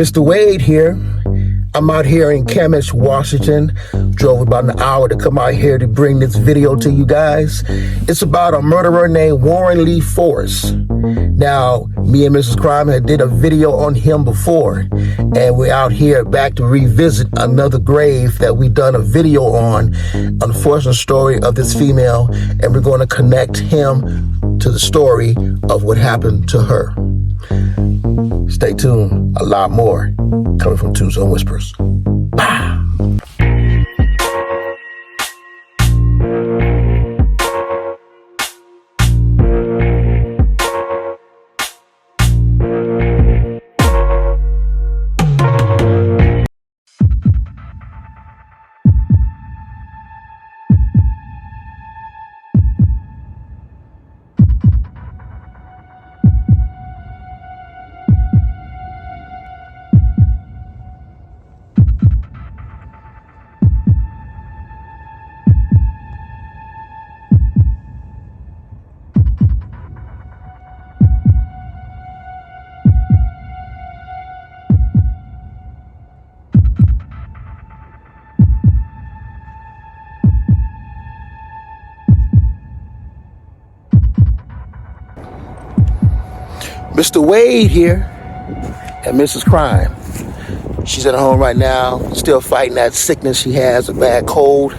Mr. Wade here. I'm out here in Camas, Washington. Drove about an hour to come out here to bring this video to you guys. It's about a murderer named Warren Lee Forrest. Now, me and Mrs. Crime had did a video on him before, and we're out here back to revisit another grave that we done a video on, unfortunate story of this female, and we're going to connect him to the story of what happened to her. Stay tuned, a lot more coming from Tombstone Whispers. Bah! Mr. Wade here and Mrs. Crime. She's at home right now, still fighting that sickness she has, a bad cold.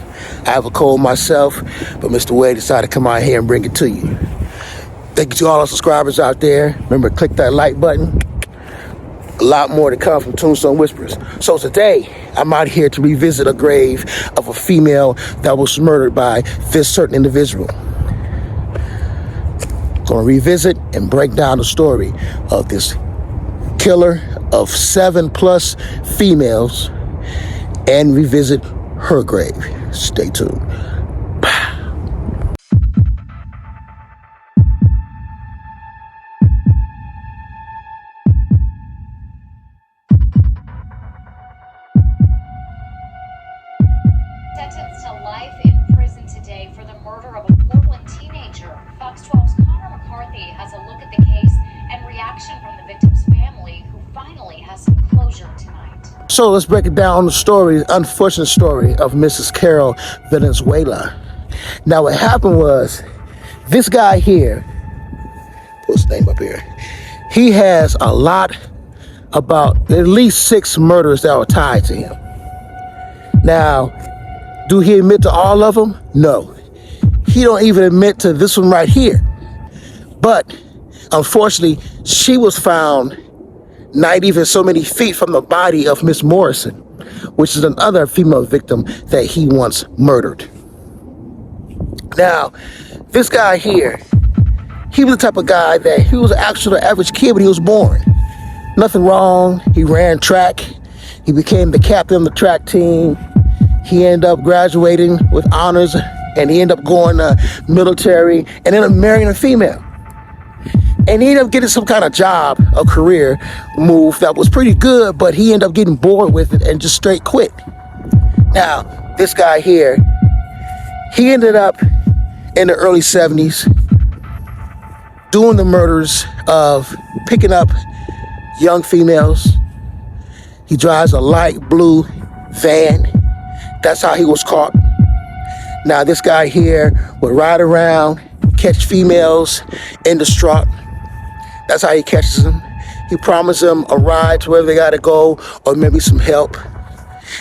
I have a cold myself, but Mr. Wade decided to come out here and bring it to you. Thank you to all our subscribers out there. Remember, click that like button. A lot more to come from Tombstone Whispers. So today, I'm out here to revisit a grave of a female that was murdered by this certain individual. Going to revisit and break down the story of this killer of 7+ females and revisit her grave. Stay tuned. Sentenced to life in prison today for the murder of a Portland teenager. Fox 12's Connor McCarthy has a look at the case and reaction from the victim's family, who finally has some closure tonight. So let's break it down, the story, unfortunate story of Mrs. Carol Valenzuela. Now what happened was, this guy here, put his name up here, he has a lot, about at least 6 murders that were tied to him. Now, do he admit to all of them? No. He don't even admit to this one right here. But unfortunately, she was found not even so many feet from the body of Miss Morrison, which is another female victim that he once murdered. Now, this guy here, he was the type of guy that he was actually an average kid when he was born. Nothing wrong. He ran track. He became the captain of the track team. He ended up graduating with honors, and he ended up going to military and ended up marrying a female. And he ended up getting some kind of job, a career move that was pretty good, but he ended up getting bored with it and just straight quit. Now, this guy here, he ended up in the early 70s doing the murders of picking up young females. He drives a light blue van. That's how he was caught. Now, this guy here would ride around, catch females in the truck. That's how he catches them. He promised them a ride to wherever they got to go, or maybe some help.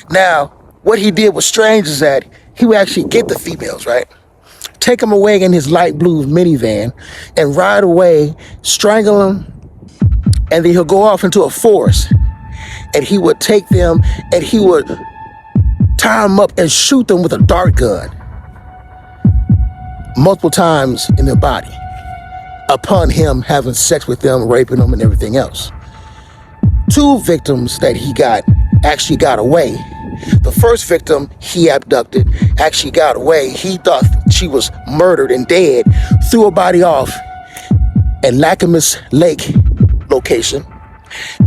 Now, what he did was strange is that he would actually get the females, right? Take them away in his light blue minivan and ride away, strangle them, and then he'll go off into a forest. And he would take them and he would tie them up and shoot them with a dart gun multiple times in their body upon him having sex with them, raping them, and everything else. 2 victims that he actually got away. The first victim he abducted actually got away. He thought she was murdered and dead, threw her body off at Lacamas Lake location,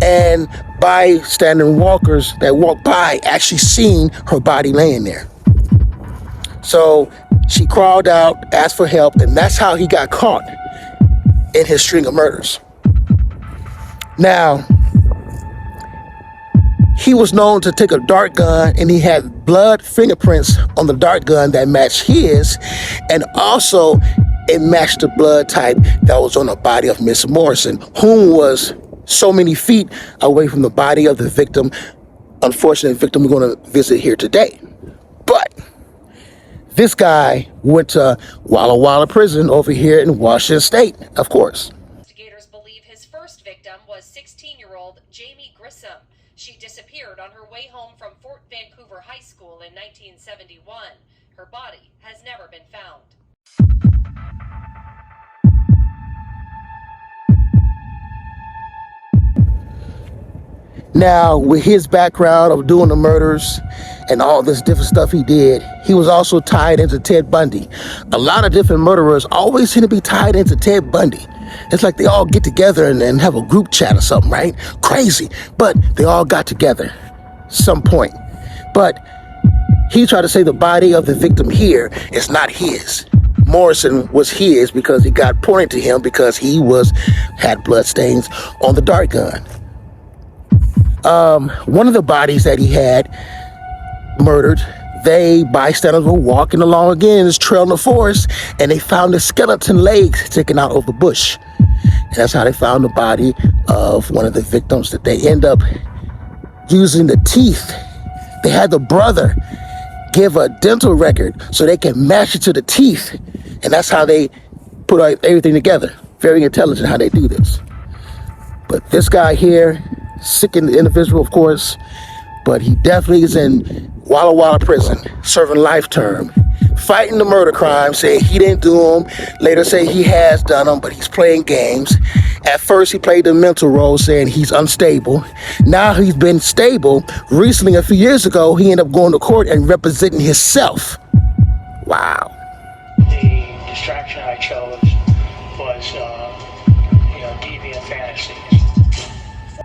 and bystander walkers that walked by actually seen her body laying there. So she crawled out, asked for help, and that's how he got caught in his string of murders. Now, He was known to take a dart gun, and he had blood fingerprints on the dart gun that matched his, and also it matched the blood type that was on the body of Miss Morrison, whom was so many feet away from the body of the victim, unfortunate victim we're going to visit here today. But this guy went to Walla prison over here in Washington State, of course. Investigators believe his first victim was 16-year-old Jamie Grissom. She disappeared on her way home from Fort Vancouver High School in 1971. Her body has never been found. Now, with his background of doing the murders and all this different stuff he did, he was also tied into Ted Bundy. A lot of different murderers always seem to be tied into Ted Bundy. It's like they all get together and have a group chat or something, right? Crazy. But they all got together some point. But he tried to say the body of the victim here is not his. Morrison was his because he got pointed to him because he had blood stains on the dart gun. One of the bodies that he had murdered, bystanders were walking along again in this trail in the forest, and they found the skeleton legs sticking out of the bush. And that's how they found the body of one of the victims, that they end up using the teeth. They had the brother give a dental record so they can match it to the teeth. And that's how they put everything together. Very intelligent how they do this. But this guy here, sickened individual, of course, but he definitely is in Walla prison, serving life term, fighting the murder crime, saying he didn't do them, later say he has done them, but he's playing games. At first, he played the mental role, saying he's unstable. Now he's been stable. Recently, a few years ago, he ended up going to court and representing himself. Wow. The distraction I chose was, deviant fantasies.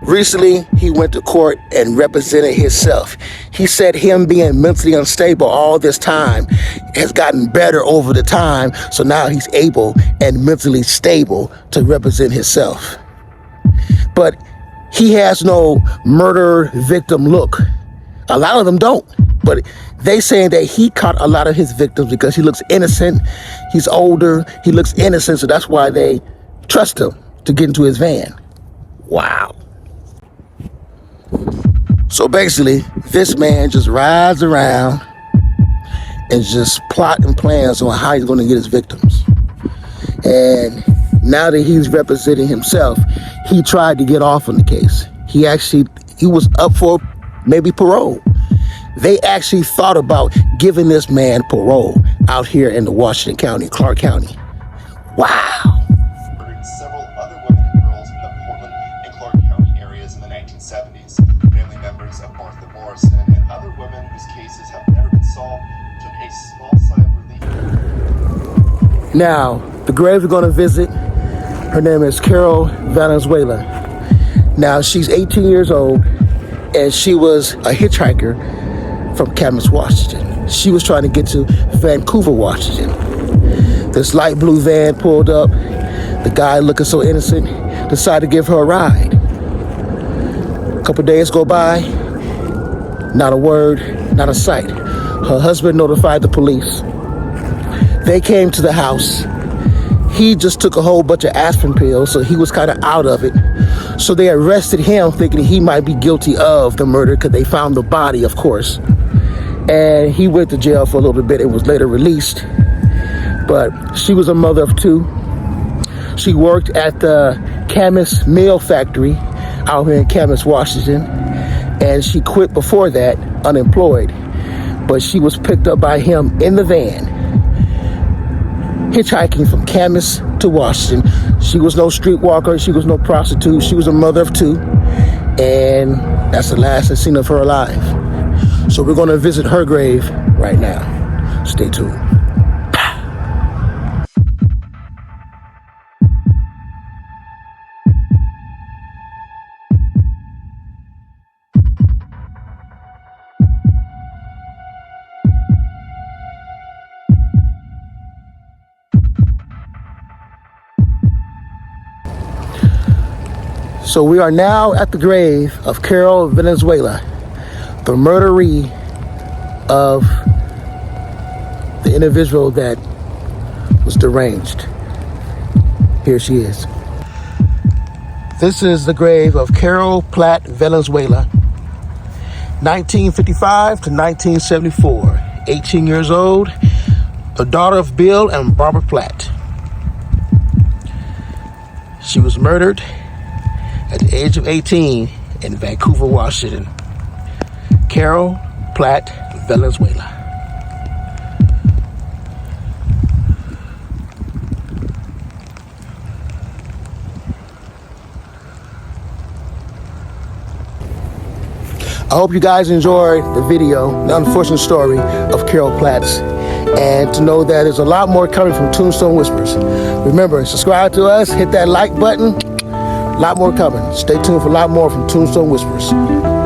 Recently, he went to court and represented himself. He said him being mentally unstable all this time has gotten better over the time, so now he's able and mentally stable to represent himself. But he has no murder victim look. A lot of them don't, but they saying that he caught a lot of his victims because he looks innocent, he's older, he looks innocent, so that's why they trust him to get into his van. Wow. So basically, this man just rides around and just plotting plans on how he's going to get his victims. And now that he's representing himself, he tried to get off on the case. He was up for maybe parole. They actually thought about giving this man parole out here in the Washington County, Clark County. Wow. Several other women and girls in the Portland and Clark County areas in the 1970s. Family members of Martha Morrison and other women whose cases have never been solved took a small sigh of relief. Now, the grave we're going to visit, her name is Carol Valenzuela. Now, she's 18 years old, and she was a hitchhiker from Camas, Washington. She was trying to get to Vancouver, Washington. This light blue van pulled up. The guy, looking so innocent, decided to give her a ride. A couple days go by, not a word, not a sight. Her husband notified the police. They came to the house. He just took a whole bunch of aspirin pills, so he was kind of out of it. So they arrested him, thinking he might be guilty of the murder, because they found the body, of course. And he went to jail for a little bit and was later released. But she was a mother of two. She worked at the Camas Mill Factory out here in Camas, Washington. And she quit before that, unemployed. But she was picked up by him in the van, hitchhiking from Camas to Washington. She was no streetwalker. She was no prostitute. She was a mother of two. And that's the last I've seen of her alive. So we're going to visit her grave right now. Stay tuned. So we are now at the grave of Carol Valenzuela. the murderee of the individual that was deranged. Here she is. This is the grave of Carol Platt Valenzuela, 1955 to 1974, 18 years old, the daughter of Bill and Barbara Platt. She was murdered at the age of 18 in Vancouver, Washington. Carol Platt Valenzuela. I hope you guys enjoyed the video, the unfortunate story of Carol Platt's, and to know that there's a lot more coming from Tombstone Whispers. Remember, subscribe to us, hit that like button, a lot more coming. Stay tuned for a lot more from Tombstone Whispers.